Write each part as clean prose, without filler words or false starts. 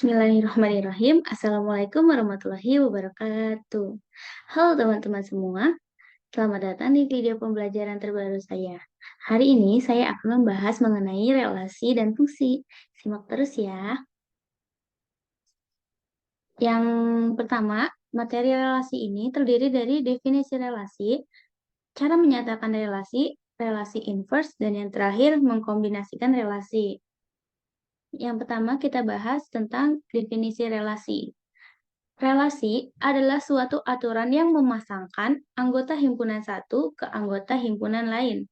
Bismillahirrahmanirrahim. Assalamualaikum warahmatullahi wabarakatuh. Halo teman-teman semua, selamat datang di video pembelajaran terbaru saya. Hari ini saya akan membahas mengenai relasi dan fungsi. Simak terus ya. Yang pertama, materi relasi ini terdiri dari definisi relasi, cara menyatakan relasi, relasi inverse, dan yang terakhir mengkombinasikan relasi. Yang pertama kita bahas tentang definisi relasi. Relasi adalah suatu aturan yang memasangkan anggota himpunan satu ke anggota himpunan lain.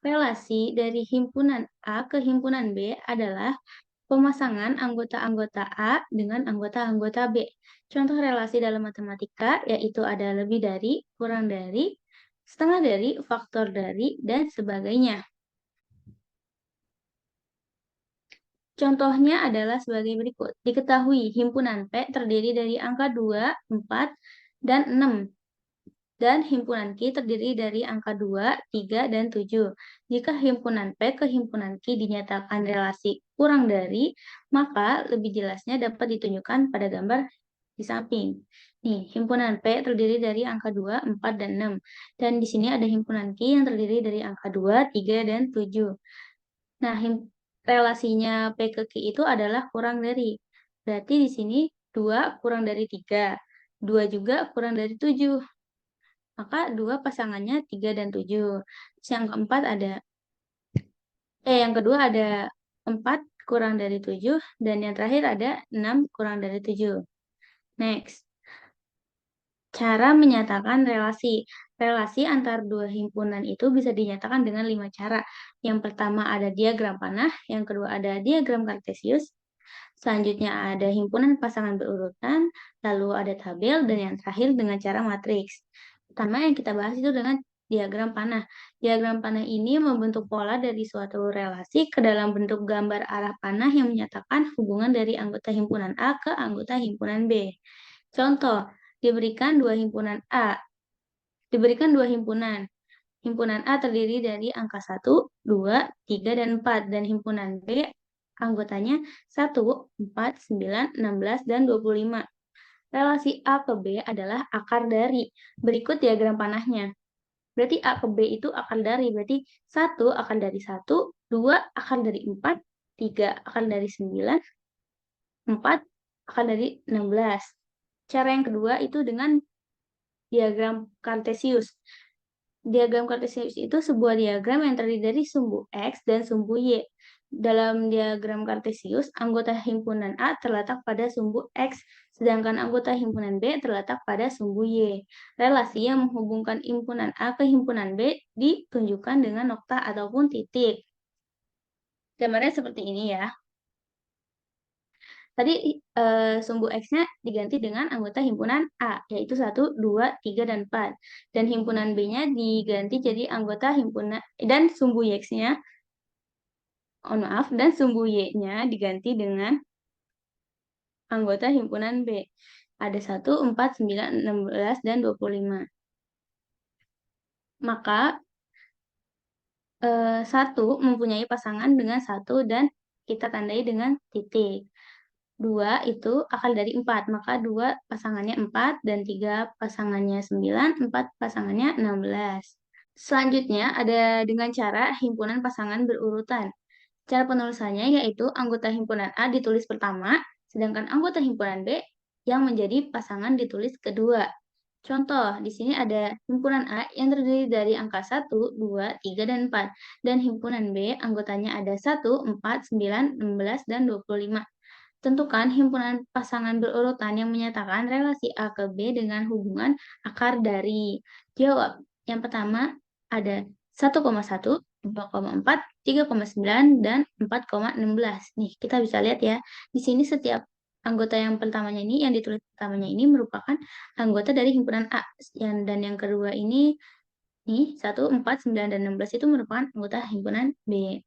Relasi dari himpunan A ke himpunan B adalah pemasangan anggota-anggota A dengan anggota-anggota B. Contoh relasi dalam matematika yaitu ada lebih dari, kurang dari, setengah dari, faktor dari, dan sebagainya. Contohnya adalah sebagai berikut. Diketahui himpunan P terdiri dari angka 2, 4, dan 6. Dan himpunan Q terdiri dari angka 2, 3, dan 7. Jika himpunan P ke himpunan Q dinyatakan relasi kurang dari, maka lebih jelasnya dapat ditunjukkan pada gambar di samping. Nih, himpunan P terdiri dari angka 2, 4, dan 6. Dan di sini ada himpunan Q yang terdiri dari angka 2, 3, dan 7. Nah, relasinya P ke Q itu adalah kurang dari. Berarti di sini 2 kurang dari 3. 2 juga kurang dari 7. Maka 2 pasangannya 3 dan 7. Terus yang kedua ada 4 kurang dari 7. Dan yang terakhir ada 6 kurang dari 7. Next. Cara menyatakan relasi. Relasi antar dua himpunan itu bisa dinyatakan dengan 5 cara. Yang pertama ada diagram panah, yang kedua ada diagram kartesius, selanjutnya ada himpunan pasangan berurutan, lalu ada tabel, dan yang terakhir dengan cara matriks. Pertama yang kita bahas itu dengan diagram panah. Diagram panah ini membentuk pola dari suatu relasi ke dalam bentuk gambar arah panah yang menyatakan hubungan dari anggota himpunan A ke anggota himpunan B. Contoh, diberikan dua himpunan. Himpunan A terdiri dari angka 1, 2, 3, dan 4. Dan himpunan B anggotanya 1, 4, 9, 16, dan 25. Relasi A ke B adalah akar dari. Berikut diagram panahnya. Berarti A ke B itu akar dari. Berarti 1 akar dari 1, 2 akar dari 4, 3 akar dari 9, 4 akar dari 16. Cara yang kedua itu dengan diagram kartesius. Diagram kartesius itu sebuah diagram yang terdiri dari sumbu X dan sumbu Y. Dalam diagram kartesius, anggota himpunan A terletak pada sumbu X, sedangkan anggota himpunan B terletak pada sumbu Y. Relasi yang menghubungkan himpunan A ke himpunan B ditunjukkan dengan nokta ataupun titik. Gambarnya seperti ini ya. Tadi sumbu X-nya diganti dengan anggota himpunan A, yaitu 1, 2, 3, dan 4. Dan himpunan B-nya diganti jadi anggota himpunan, dan sumbu X-nya, dan sumbu Y-nya diganti dengan anggota himpunan B. Ada 1, 4, 9, 16, dan 25. Maka 1 mempunyai pasangan dengan 1 dan kita tandai dengan titik. 2 itu akar dari 4, maka 2 pasangannya 4 dan 3 pasangannya 9, 4 pasangannya 16. Selanjutnya ada dengan cara himpunan pasangan berurutan. Cara penulisannya yaitu anggota himpunan A ditulis pertama, sedangkan anggota himpunan B yang menjadi pasangan ditulis kedua. Contoh, di sini ada himpunan A yang terdiri dari angka 1, 2, 3, dan 4. Dan himpunan B anggotanya ada 1, 4, 9, 16, dan 25. Tentukan himpunan pasangan berurutan yang menyatakan relasi A ke B dengan hubungan akar dari. Jawab. Yang pertama ada 1,1, 2,4, 3,9, dan 4,16. Nih, kita bisa lihat ya. Di sini setiap anggota yang pertamanya ini, yang ditulis pertamanya ini merupakan anggota dari himpunan A. Dan yang kedua ini, nih, 1, 4, 9, dan 16 itu merupakan anggota himpunan B.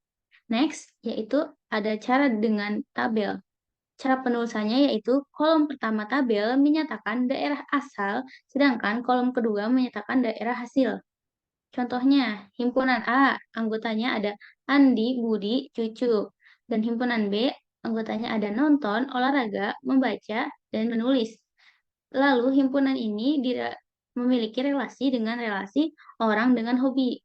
Next, yaitu ada cara dengan tabel. Cara penulisannya yaitu kolom pertama tabel menyatakan daerah asal, sedangkan kolom kedua menyatakan daerah hasil. Contohnya, himpunan A, anggotanya ada Andi, Budi, Cucu. Dan himpunan B, anggotanya ada nonton, olahraga, membaca, dan menulis. Lalu himpunan ini memiliki relasi dengan relasi orang dengan hobi.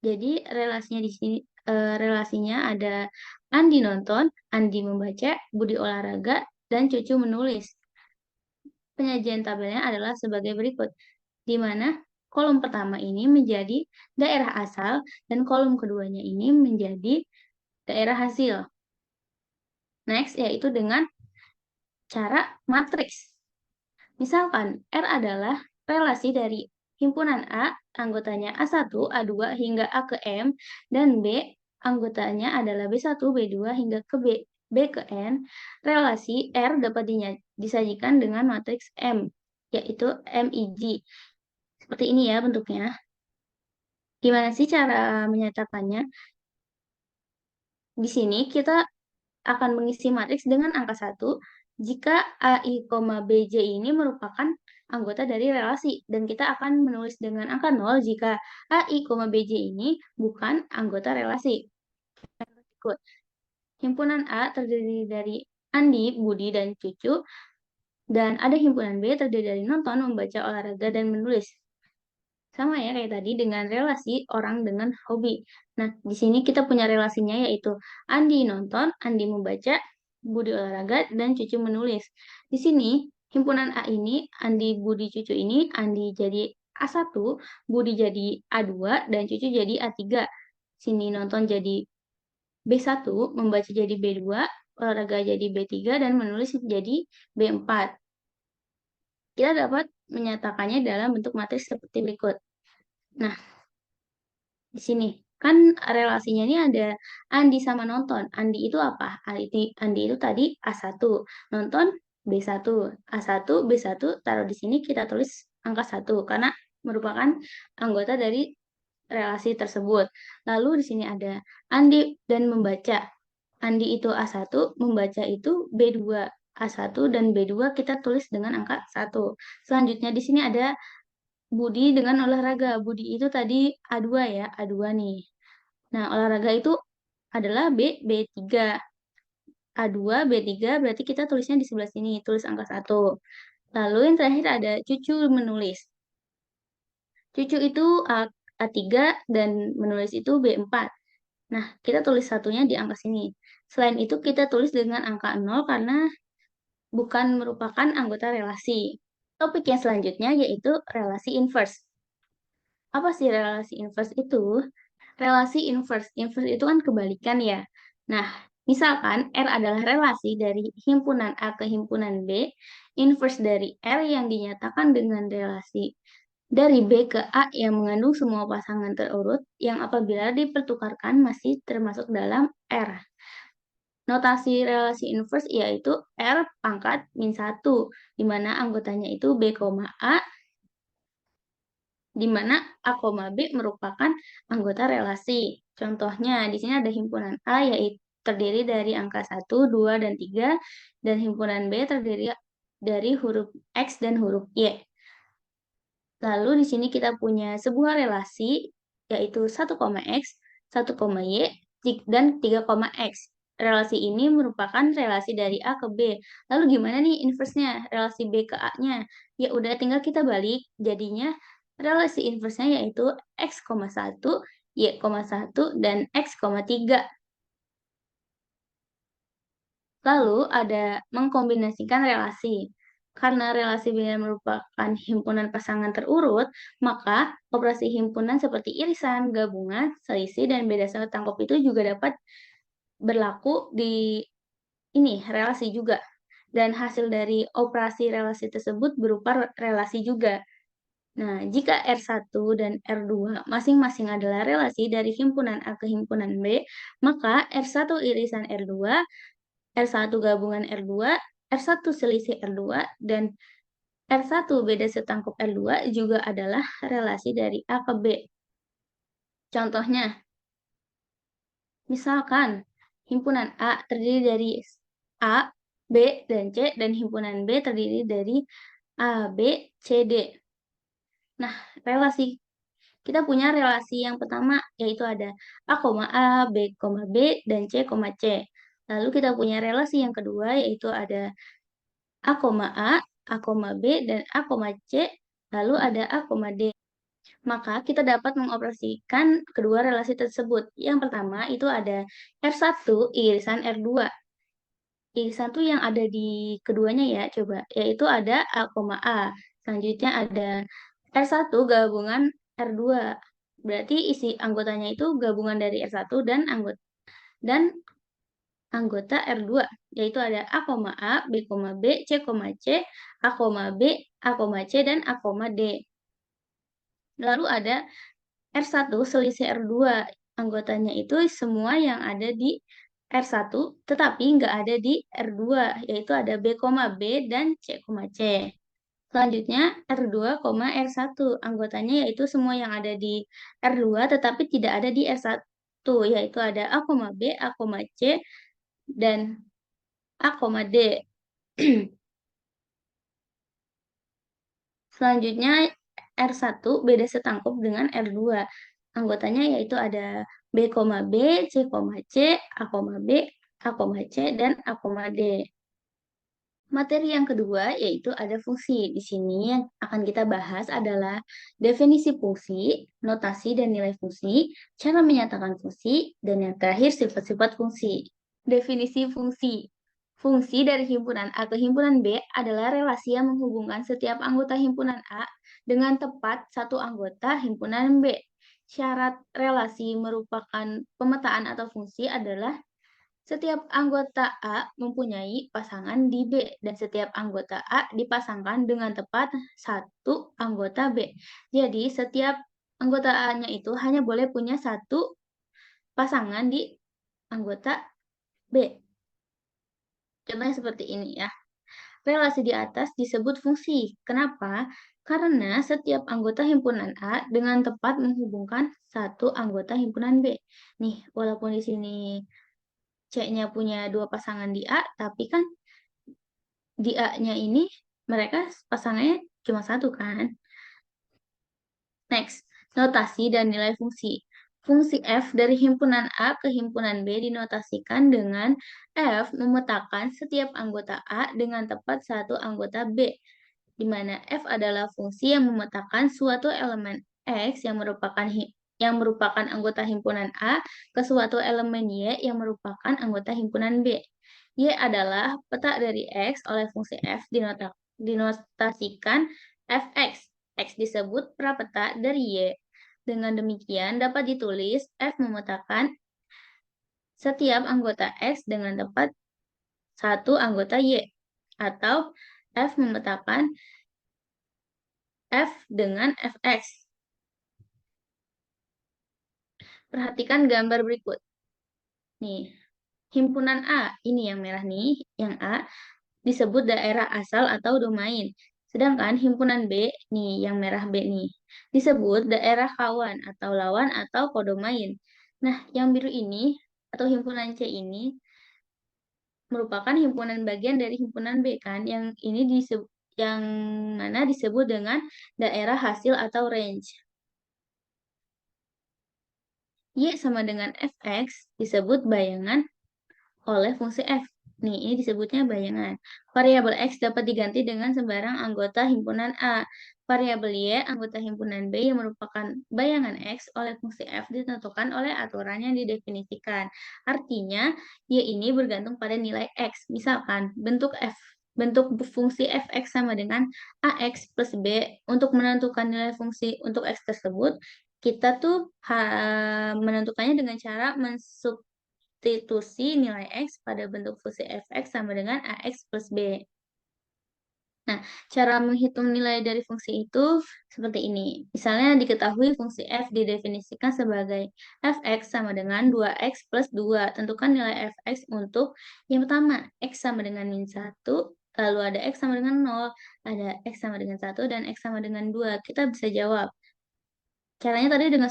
Jadi relasinya di sini relasinya ada Andi nonton, Andi membaca, Budi olahraga, dan Cucu menulis. Penyajian tabelnya adalah sebagai berikut, di mana kolom pertama ini menjadi daerah asal dan kolom keduanya ini menjadi daerah hasil. Next, yaitu dengan cara matriks. Misalkan R adalah relasi dari himpunan A, anggotanya A1, A2 hingga A ke M, dan B, anggotanya adalah B1, B2 hingga ke B ke N. Relasi R dapat disajikan dengan matriks M, yaitu MIG. Seperti ini ya bentuknya. Gimana sih cara menyatakannya? Di sini kita akan mengisi matriks dengan angka 1 jika AI, BJ ini merupakan anggota dari relasi. Dan kita akan menulis dengan angka 0 jika AI, BJ ini bukan anggota relasi. Berikut. Himpunan A terdiri dari Andi, Budi, dan Cucu. Dan ada himpunan B terdiri dari nonton, membaca, olahraga, dan menulis. Sama ya kayak tadi dengan relasi orang dengan hobi. Nah, di sini kita punya relasinya yaitu Andi nonton, Andi membaca, Budi olahraga, dan Cucu menulis. Di sini himpunan A ini, Andi, Budi, Cucu ini, Andi jadi A1, Budi jadi A2, dan Cucu jadi A3. Sini nonton jadi B1, membaca jadi B2, olahraga jadi B3, dan menulis jadi B4. Kita dapat menyatakannya dalam bentuk matriks seperti berikut. Nah, di sini kan relasinya ini ada Andi sama nonton. Andi itu apa? Andi itu tadi A1, nonton B1. A1, B1 taruh di sini kita tulis angka 1 karena merupakan anggota dari relasi tersebut. Lalu di sini ada Andi dan membaca. Andi itu A1, membaca itu B2. A1 dan B2 kita tulis dengan angka 1. Selanjutnya di sini ada Budi dengan olahraga. Budi itu tadi A2 ya, A2 nih. Nah, olahraga itu adalah B3. A2, B3 berarti kita tulisnya di sebelah sini, tulis angka 1. Lalu yang terakhir ada Cucu menulis. Cucu itu A3 dan menulis itu B4. Nah, kita tulis satunya di angka sini. Selain itu kita tulis dengan angka 0 karena bukan merupakan anggota relasi. Topik yang selanjutnya yaitu relasi inverse. Apa sih relasi inverse itu? Relasi inverse. Inverse itu kan kebalikan ya. Nah, misalkan R adalah relasi dari himpunan A ke himpunan B, inverse dari R yang dinyatakan dengan relasi dari B ke A yang mengandung semua pasangan terurut yang apabila dipertukarkan masih termasuk dalam R. Notasi relasi inverse yaitu R pangkat min 1, di mana anggotanya itu B, A, di mana A, B merupakan anggota relasi. Contohnya, di sini ada himpunan A yaitu terdiri dari angka 1, 2, dan 3, dan himpunan B terdiri dari huruf X dan huruf Y. Lalu di sini kita punya sebuah relasi yaitu 1, X, 1, Y, dan 3, X. Relasi ini merupakan relasi dari A ke B. Lalu gimana nih inverse-nya? Relasi B ke A-nya? Ya udah tinggal kita balik. Jadinya relasi inverse-nya yaitu X, 1, Y, 1, dan X, 3. Lalu ada mengkombinasikan relasi. Karena relasi biner merupakan himpunan pasangan terurut, maka operasi himpunan seperti irisan, gabungan, selisih, dan beda setangkop itu juga dapat berlaku di ini relasi juga. Dan hasil dari operasi relasi tersebut berupa relasi juga. Nah, jika R1 dan R2 masing-masing adalah relasi dari himpunan A ke himpunan B, maka R1 irisan R2, R1 gabungan R2, R1 selisih R2, dan R1 beda setangkup R2 juga adalah relasi dari A ke B. Contohnya, misalkan himpunan A terdiri dari A, B, dan C, dan himpunan B terdiri dari A, B, C, D. Nah, kita punya relasi yang pertama yaitu ada A, A, B, B, dan C, C. Lalu kita punya relasi yang kedua, yaitu ada A, A, B, dan A, C, lalu ada A, D. Maka kita dapat mengoperasikan kedua relasi tersebut. Yang pertama itu ada R1 irisan R2. Irisan tuh yang ada di keduanya ya, coba. Yaitu ada A, A. Selanjutnya ada R1 gabungan R2. Berarti isi anggotanya itu gabungan dari R1 dan anggota R2, yaitu ada A, B, B, C, C, A, B, A, C, dan A, D. Lalu ada R1 selisih R2. Anggotanya itu semua yang ada di R1, tetapi nggak ada di R2, yaitu ada B, B, dan C, C. Selanjutnya R2, R1. Anggotanya yaitu semua yang ada di R2, tetapi tidak ada di R1, yaitu ada A, B, A, C, dan A, D. Selanjutnya R1 beda setangkup dengan R2. Anggotanya yaitu ada B, B, C, C, A, B, A, C, dan A, D. Materi yang kedua yaitu ada fungsi. Di sini yang akan kita bahas adalah definisi fungsi, notasi dan nilai fungsi, cara menyatakan fungsi, dan yang terakhir sifat-sifat fungsi. Definisi fungsi. Fungsi dari himpunan A ke himpunan B adalah relasi yang menghubungkan setiap anggota himpunan A dengan tepat satu anggota himpunan B. Syarat relasi merupakan pemetaan atau fungsi adalah setiap anggota A mempunyai pasangan di B dan setiap anggota A dipasangkan dengan tepat satu anggota B. Jadi setiap anggota A-nya itu hanya boleh punya satu pasangan di anggota B. Contohnya seperti ini ya. Relasi di atas disebut fungsi. Kenapa? Karena setiap anggota himpunan A dengan tepat menghubungkan satu anggota himpunan B. Nih, walaupun di sini C-nya punya dua pasangan di A, tapi kan di A-nya ini mereka pasangannya cuma satu kan. Next, notasi dan nilai fungsi. Fungsi F dari himpunan A ke himpunan B dinotasikan dengan F memetakan setiap anggota A dengan tepat satu anggota B, di mana F adalah fungsi yang memetakan suatu elemen X yang merupakan anggota himpunan A ke suatu elemen Y yang merupakan anggota himpunan B. Y adalah peta dari X oleh fungsi F dinotasikan Fx. X disebut prapeta dari Y. Dengan demikian dapat ditulis F memetakan setiap anggota X dengan tepat satu anggota Y. Atau F memetakan F dengan Fx. Perhatikan gambar berikut. Nih, himpunan A, ini yang merah nih, yang A, disebut daerah asal atau domain. Sedangkan himpunan B, nih yang merah B nih, disebut daerah kawan atau lawan atau kodomain. Nah, yang biru ini atau himpunan C ini merupakan himpunan bagian dari himpunan B kan, yang mana disebut dengan daerah hasil atau range. Y sama dengan Fx disebut bayangan oleh fungsi F. Nih, ini disebutnya bayangan. Variabel X dapat diganti dengan sembarang anggota himpunan A. Variabel Y, anggota himpunan B yang merupakan bayangan X oleh fungsi F ditentukan oleh aturan yang didefinisikan. Artinya, Y ini bergantung pada nilai X. Misalkan, bentuk fungsi Fx sama dengan AX plus B. Untuk menentukan nilai fungsi untuk X tersebut, kita tuh menentukannya dengan cara substitusi nilai X pada bentuk fungsi Fx sama dengan AX plus B. Nah, cara menghitung nilai dari fungsi itu seperti ini. Misalnya diketahui fungsi F didefinisikan sebagai Fx sama dengan 2x plus 2. Tentukan nilai Fx untuk yang pertama, X sama dengan min 1, lalu ada X sama dengan 0, ada X sama dengan 1, dan X sama dengan 2. Kita bisa jawab. Caranya tadi dengan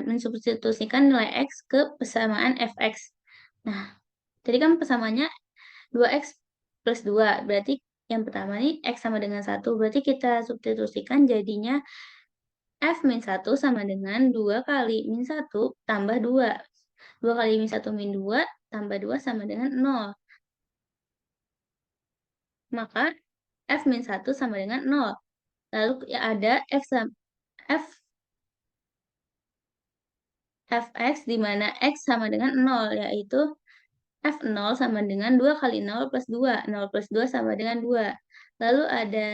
mensubstitusikan nilai X ke persamaan Fx. Nah, jadi kan persamaannya 2x plus 2. Berarti yang pertama nih X sama dengan 1. Berarti kita substitusikan jadinya F min 1 sama dengan 2 kali min 1 tambah 2. 2 kali min 1 min 2 tambah 2 sama dengan 0. Maka F-1 sama dengan 0. Lalu ya ada F Fx di mana X sama dengan 0, yaitu F0 sama dengan 2 kali 0 plus 2. 0 plus 2 sama dengan 2. Lalu ada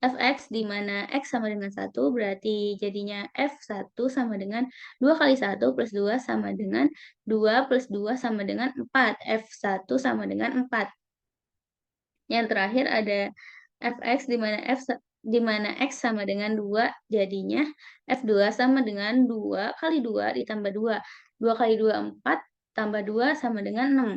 Fx di mana X sama dengan 1, berarti jadinya F1 sama dengan 2 kali 1 plus 2 sama dengan 2 plus 2 sama dengan 4. F1 sama dengan 4. Yang terakhir ada Fx di mana X sama dengan 2, jadinya F2 sama dengan 2 kali 2 ditambah 2. 2 kali 2, 4, tambah 2 sama dengan 6.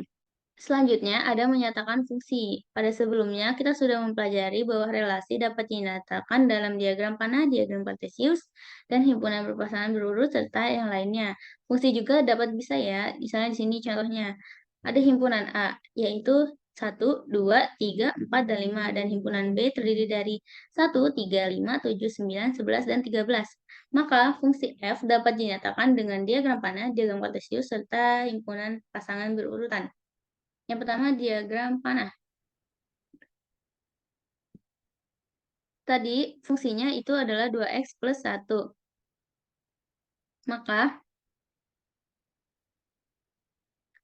Selanjutnya ada menyatakan fungsi. Pada sebelumnya kita sudah mempelajari bahwa relasi dapat dinyatakan dalam diagram panah, diagram kartesius, dan himpunan berpasangan berurut serta yang lainnya. Fungsi juga dapat bisa ya. Misalnya di sini contohnya. Ada himpunan A, yaitu 1, 2, 3, 4, dan 5. Dan himpunan B terdiri dari 1, 3, 5, 7, 9, 11, dan 13. Maka fungsi F dapat dinyatakan dengan diagram panah, diagram kartesius, serta himpunan pasangan berurutan. Yang pertama diagram panah. Tadi fungsinya itu adalah 2x plus 1. Maka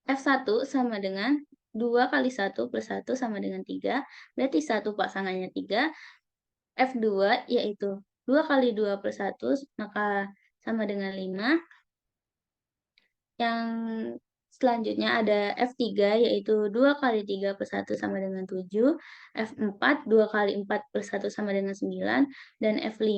F1 sama dengan 2 kali 1 plus 1 sama dengan 3. Berarti 1 pasangannya 3. F2 yaitu 2 kali 2 plus 1, maka sama dengan 5. Yang selanjutnya ada F3 yaitu 2 kali 3 plus 1 sama dengan 7. F4 2 kali 4 plus 1 sama dengan 9. Dan F5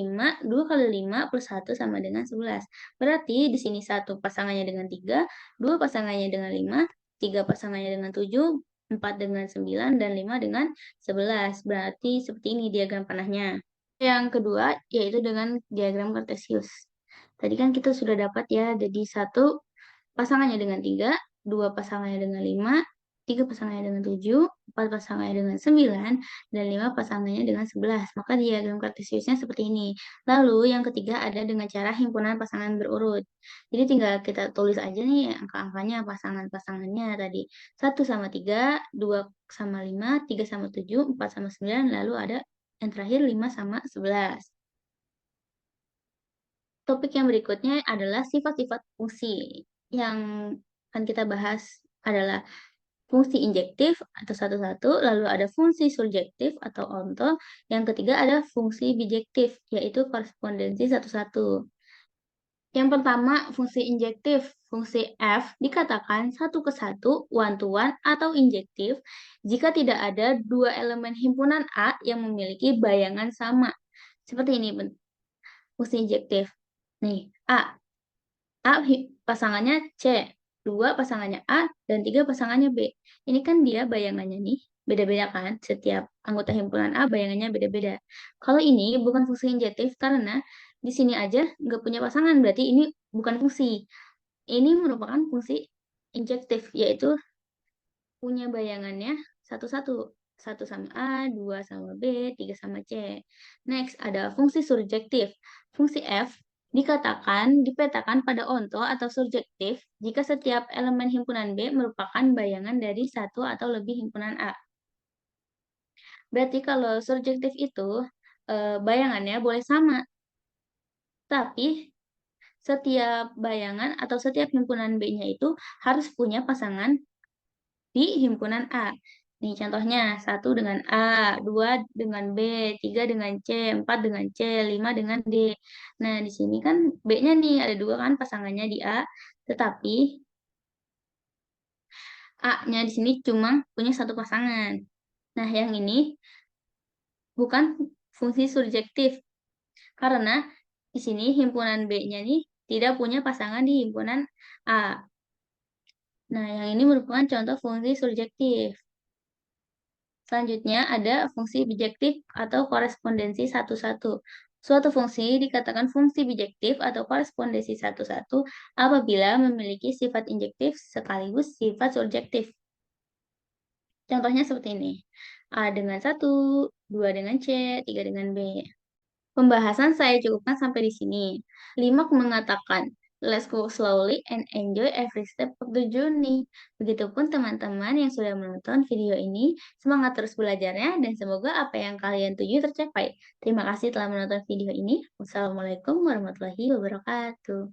2 kali 5 plus 1 sama dengan 11. Berarti di sini 1 pasangannya dengan 3, 2 pasangannya dengan 5, 3 pasangannya dengan 7, 4 dengan 9, dan 5 dengan 11. Berarti seperti ini diagram panahnya. Yang kedua yaitu dengan diagram kartesius. Tadi kan kita sudah dapat ya, jadi 1 pasangannya dengan 3, 2 pasangannya dengan 5, 3 pasangannya dengan 7, 4 pasangannya dengan 9, dan 5 pasangannya dengan 11. Maka diagram kartesiusnya seperti ini. Lalu yang ketiga ada dengan cara himpunan pasangan berurut. Jadi tinggal kita tulis aja nih angka-angkanya, pasangan-pasangannya tadi. 1 sama 3, 2 sama 5, 3 sama 7, 4 sama 9, lalu ada yang terakhir 5 sama 11. Topik yang berikutnya adalah sifat-sifat fungsi. Yang akan kita bahas adalah fungsi injektif atau satu-satu, lalu ada fungsi surjektif atau onto, yang ketiga ada fungsi bijektif, yaitu korespondensi satu-satu. Yang pertama, fungsi injektif. Fungsi F dikatakan satu ke satu, one to one, atau injektif jika tidak ada dua elemen himpunan A yang memiliki bayangan sama. Seperti ini fungsi injektif. Nih, A pasangannya C, 2 pasangannya A, dan 3 pasangannya B. Ini kan dia bayangannya nih, beda-beda kan? Setiap anggota himpunan A bayangannya beda-beda. Kalau ini bukan fungsi injektif karena di sini aja nggak punya pasangan, berarti ini bukan fungsi. Ini merupakan fungsi injektif, yaitu punya bayangannya satu-satu. 1 sama A, 2 sama B, 3 sama C. Next, ada fungsi surjektif. Fungsi F dipetakan pada onto atau surjektif jika setiap elemen himpunan B merupakan bayangan dari satu atau lebih himpunan A. Berarti kalau surjektif itu bayangannya boleh sama, tapi setiap bayangan atau setiap himpunan B-nya itu harus punya pasangan di himpunan A. Nih contohnya, 1 dengan A, 2 dengan B, 3 dengan C, 4 dengan C, 5 dengan D. Nah, di sini kan B-nya nih, ada 2 kan pasangannya di A, tetapi A-nya di sini cuma punya 1 pasangan. Nah, yang ini bukan fungsi surjektif, karena di sini himpunan B-nya nih tidak punya pasangan di himpunan A. Nah, yang ini merupakan contoh fungsi surjektif. Selanjutnya ada fungsi bijektif atau korespondensi satu-satu. Suatu fungsi dikatakan fungsi bijektif atau korespondensi satu-satu apabila memiliki sifat injektif sekaligus sifat surjektif. Contohnya seperti ini. A dengan 1, 2 dengan C, 3 dengan B. Pembahasan saya cukupkan sampai di sini. Limak mengatakan, Let's walk slowly and enjoy every step of the journey. Begitupun teman-teman yang sudah menonton video ini, semangat terus belajarnya dan semoga apa yang kalian tuju tercapai. Terima kasih telah menonton video ini. Wassalamualaikum warahmatullahi wabarakatuh.